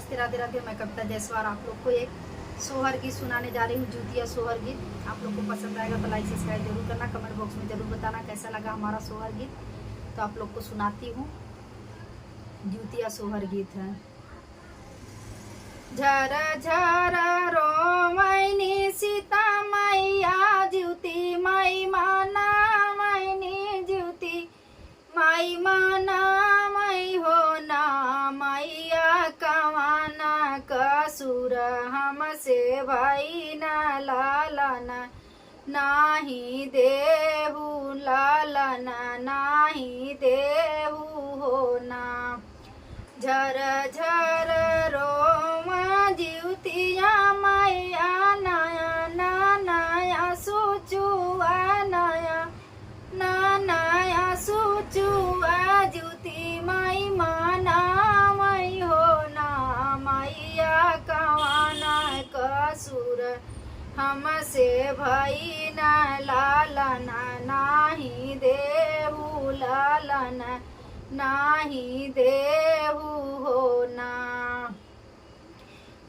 नमस्ते, राधे राधे। मैं कविता जायसवाल आप लोग को एक सोहर गीत सुनाने जा रही हूँ, जुतिया सोहर गीत। आप लोग को पसंद आएगा तो लाइक सब्सक्राइब जरूर करना, कमेंट बॉक्स में जरूर बताना कैसा लगा हमारा सोहर गीत। तो आप लोग को सुनाती हूँ, जुतिया सोहर गीत है। झर झर रोमैनी सीता मैया ज्योति माई माना मैनी ज्योति माई माना मई हो ना मैया कवाना कसूर हमसे भाई न लालना नाही देहू लालना नाही देहू हो ना। झर झर रोम ज्योतिया मैया नया नया सोचुआ नया नया सोचुआ ज्योति माई माना मई हो ना मैया कवाना कसूर हमसे भई न लालना नाही देहू लालना नाही देहू हो ना।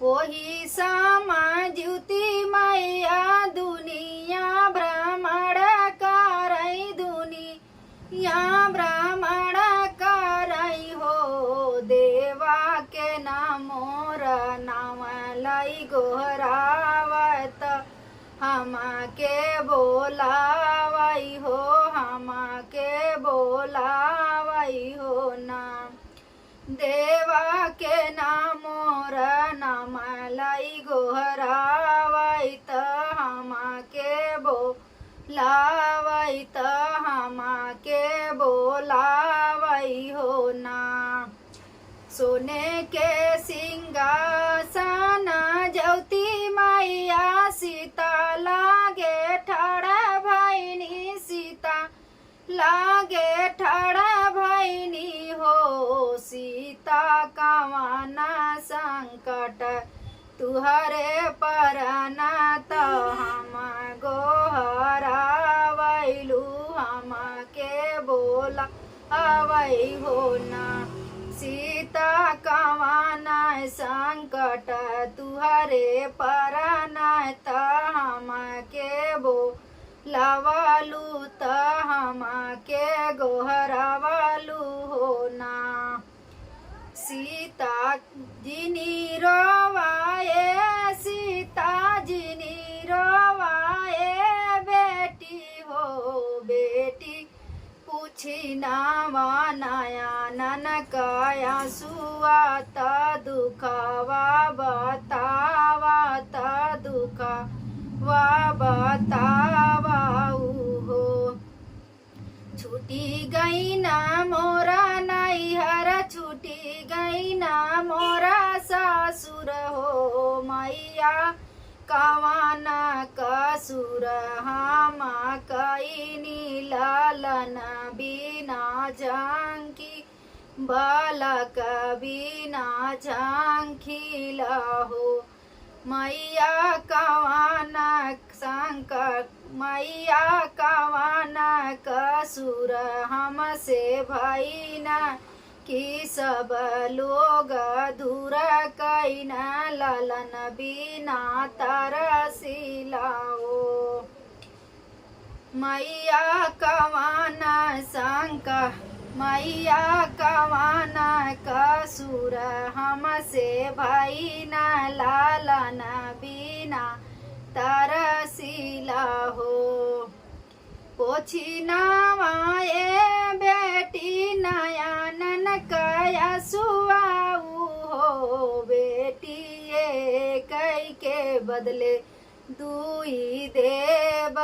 वही सामा ज्योति मैया दुनिया भ्रमण करई दुनिया भ्रमण करई हो देवा के नामोर नाम लई गोहरावत हम के बोलावई हो हम के बोलावई हो ना। देवा के नामोर नाम लई गोहरावई त हम के बोलावई त हम के बोलावई हो ना। सोने के सिंहासन ज्योति मैया सीता लागे ठाड़ा भैनी सीता लागे ठाड़ा भैनी हो सीता कवाना संकट तुहरे परना तो हम गोहरा वैलू हम के बोला अवै हो ना। सीता कवाना संकट तुहरे परना त हम के बोलावलू त हम के गोहरावलू हो ना। सीता जिनी रोवाए सीता जिनी रोवाए बेटी हो बेटी पूछी नावा नया ननकाया सुआ त दुखवा बतावा त दुखवा बतावा हो। छूटी गई ना मोरा नैहर छूटी गई ना मोरा सासुर हो मैया कवाना कसूर हम कईनी लालन बिना झांकी बालक बिना झांकी लहो मैया कवाना संकट मैया कवाना कसूर हमसे भई न कि सब लोग दूर कैन ललन बिना तरसिलाओ। मैया कवाना संकट मैया कवाना कसूर हमसे भई न लालन बिना तरसिला हो। पोछी नवाए बेटी नया ननकाया सुआऊ हो बेटी ये कई के बदले दुई देव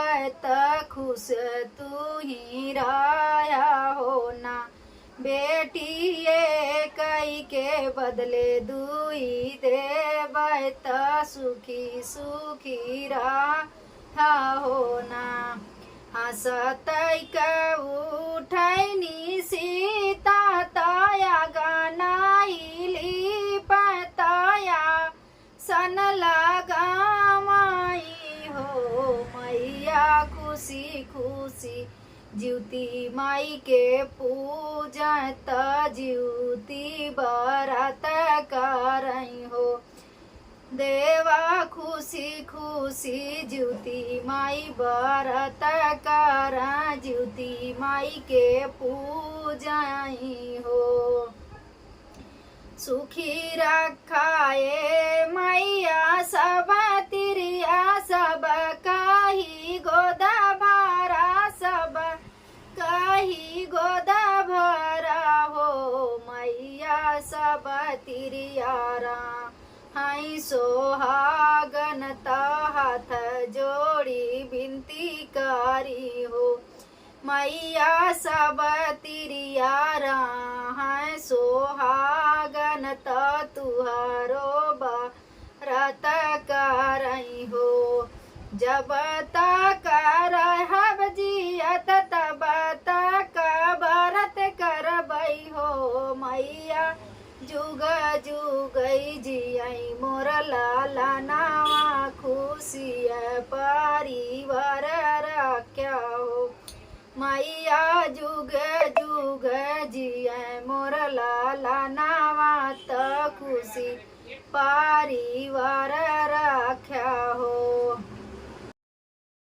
त खुश तू ही राया हो ना। बेटी ये कई के बदले दुई देव त सुखी सुखी रहा हो ना। हंसतैक उठैनी सीता तया गनाइली पतया सन लगा माई हो मैया खुशी खुशी ज्योति माई के पूजा त ज्योति बरत करई हो। देवा खुशी खुशी ज्योति माई बरत कर ज्योति माई के पूजाई हो। सुखी रखाए मैया सब तिरिया सब काही गोदा भारा सब काही गोदा भरा हो। मैया सब तिरियारा हाई सोहागन हाथ जोड़ी बिनती करी हो। मैया सब तिरियारा है सोहागन तुहारो बरत करई हो। जब तक रहब जियत तब तक बरत करबई हो। मैया जुग जुगई जियई मोर लाला नावा खुशी परिवार रख्या हो। मैया जुग जुग जिय मोर लाला नावा त खुशी परिवार रख्या हो।